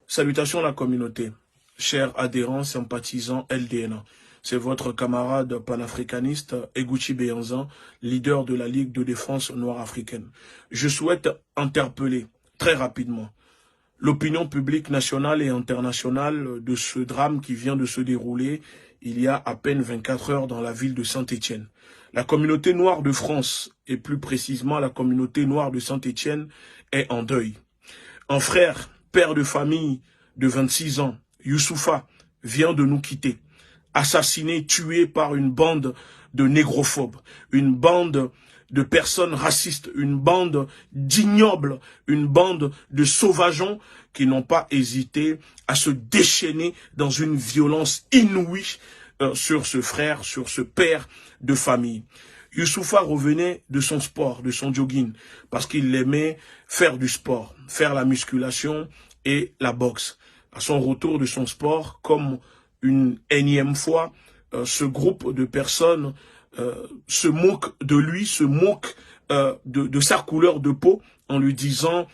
Salutations la communauté, chers adhérents, sympathisants LDN. C'est votre camarade panafricaniste Eguchi Beyanzan, leader de la Ligue de défense noire africaine. Je souhaite interpeller très rapidement l'opinion publique nationale et internationale de ce drame qui vient de se dérouler il y a à peine 24 heures dans la ville de Saint-Étienne. La communauté noire de France, et plus précisément la communauté noire de Saint-Étienne, est en deuil. Un frère, père de famille de 26 ans, Youssoufa, vient de nous quitter, assassiné, tué par une bande de négrophobes, une bande de personnes racistes, une bande d'ignobles, une bande de sauvageons qui n'ont pas hésité à se déchaîner dans une violence inouïe sur ce frère, sur ce père de famille. Youssoufa revenait de son sport, de son jogging, parce qu'il aimait faire du sport, faire la musculation et la boxe. À son retour de son sport, comme une énième fois, ce groupe de personnes se moque de lui, se moque de sa couleur de peau, en lui disant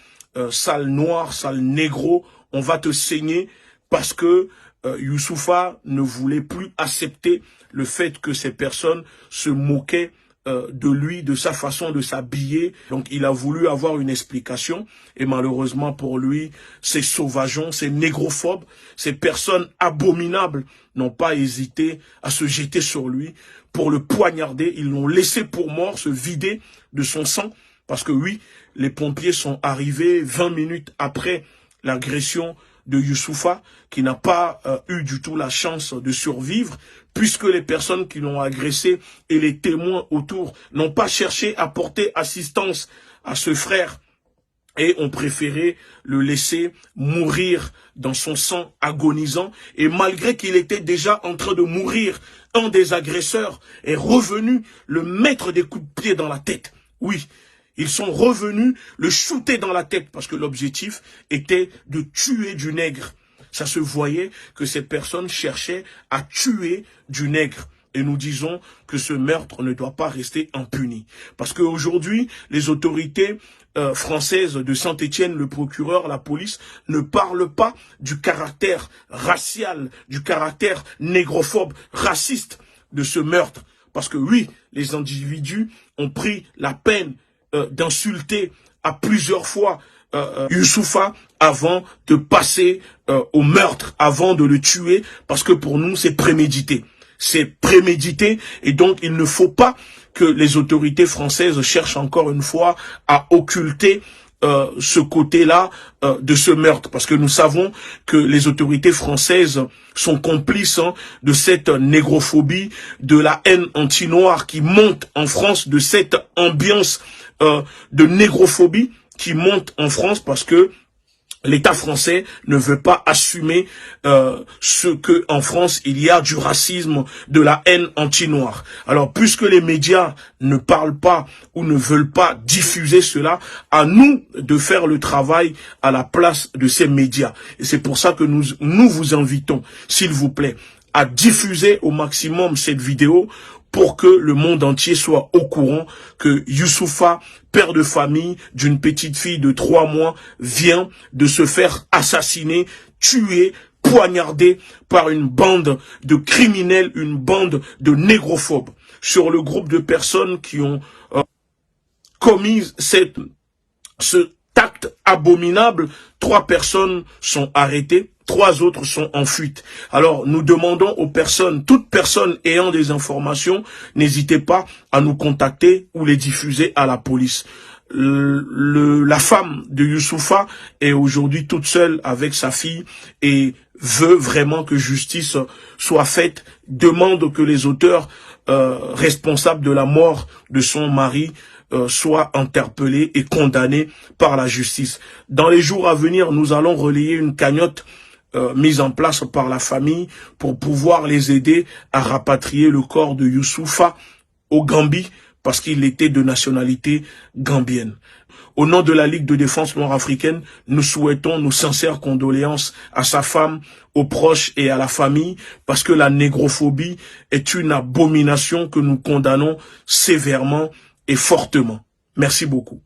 sale noir, sale négro, on va te saigner, parce que Youssoufa ne voulait plus accepter le fait que ces personnes se moquaient de lui, de sa façon de s'habiller. Donc il a voulu avoir une explication et malheureusement pour lui, ces sauvageons, ces négrophobes, ces personnes abominables n'ont pas hésité à se jeter sur lui pour le poignarder. Ils l'ont laissé pour mort, se vider de son sang, parce que oui, les pompiers sont arrivés 20 minutes après l'agression de Youssoufa, qui n'a pas eu du tout la chance de survivre, puisque les personnes qui l'ont agressé et les témoins autour n'ont pas cherché à porter assistance à ce frère et ont préféré le laisser mourir dans son sang agonisant. Et malgré qu'il était déjà en train de mourir, un des agresseurs est revenu le mettre des coups de pied dans la tête. Oui, ils sont revenus le shooter dans la tête parce que l'objectif était de tuer du nègre. Ça se voyait que ces personnes cherchaient à tuer du nègre. Et nous disons que ce meurtre ne doit pas rester impuni. Parce qu'aujourd'hui, les autorités françaises de Saint-Étienne, le procureur, la police, ne parlent pas du caractère racial, du caractère négrophobe, raciste de ce meurtre. Parce que oui, les individus ont pris la peine d'insulter à plusieurs fois Youssoufa avant de passer au meurtre, avant de le tuer, parce que pour nous c'est prémédité. C'est prémédité et donc il ne faut pas que les autorités françaises cherchent encore une fois à occulter ce côté-là de ce meurtre, parce que nous savons que les autorités françaises sont complices de cette négrophobie, de la haine anti-noire qui monte en France, de cette ambiance de négrophobie qui monte en France, parce que l'État français ne veut pas assumer ce que en France il y a du racisme, de la haine anti-noire. Alors puisque les médias ne parlent pas ou ne veulent pas diffuser cela, à nous de faire le travail à la place de ces médias. Et c'est pour ça que nous vous invitons, s'il vous plaît, à diffuser au maximum cette vidéo pour que le monde entier soit au courant que Youssoufa, père de famille d'une petite fille de 3 mois, vient de se faire assassiner, tuer, poignarder par une bande de criminels, une bande de négrophobes. Sur le groupe de personnes qui ont commis ce acte abominable, 3 personnes sont arrêtées, 3 autres sont en fuite. Alors, nous demandons aux personnes, toute personne ayant des informations, n'hésitez pas à nous contacter ou les diffuser à la police. La femme de Youssoufa est aujourd'hui toute seule avec sa fille et veut vraiment que justice soit faite, demande que les auteurs responsables de la mort de son mari soient interpellés et condamnés par la justice. Dans les jours à venir, nous allons relayer une cagnotte mise en place par la famille pour pouvoir les aider à rapatrier le corps de Youssoufa au Gambie, parce qu'il était de nationalité gambienne. Au nom de la Ligue de défense noire africaine, nous souhaitons nos sincères condoléances à sa femme, aux proches et à la famille, parce que la négrophobie est une abomination que nous condamnons sévèrement et fortement. Merci beaucoup.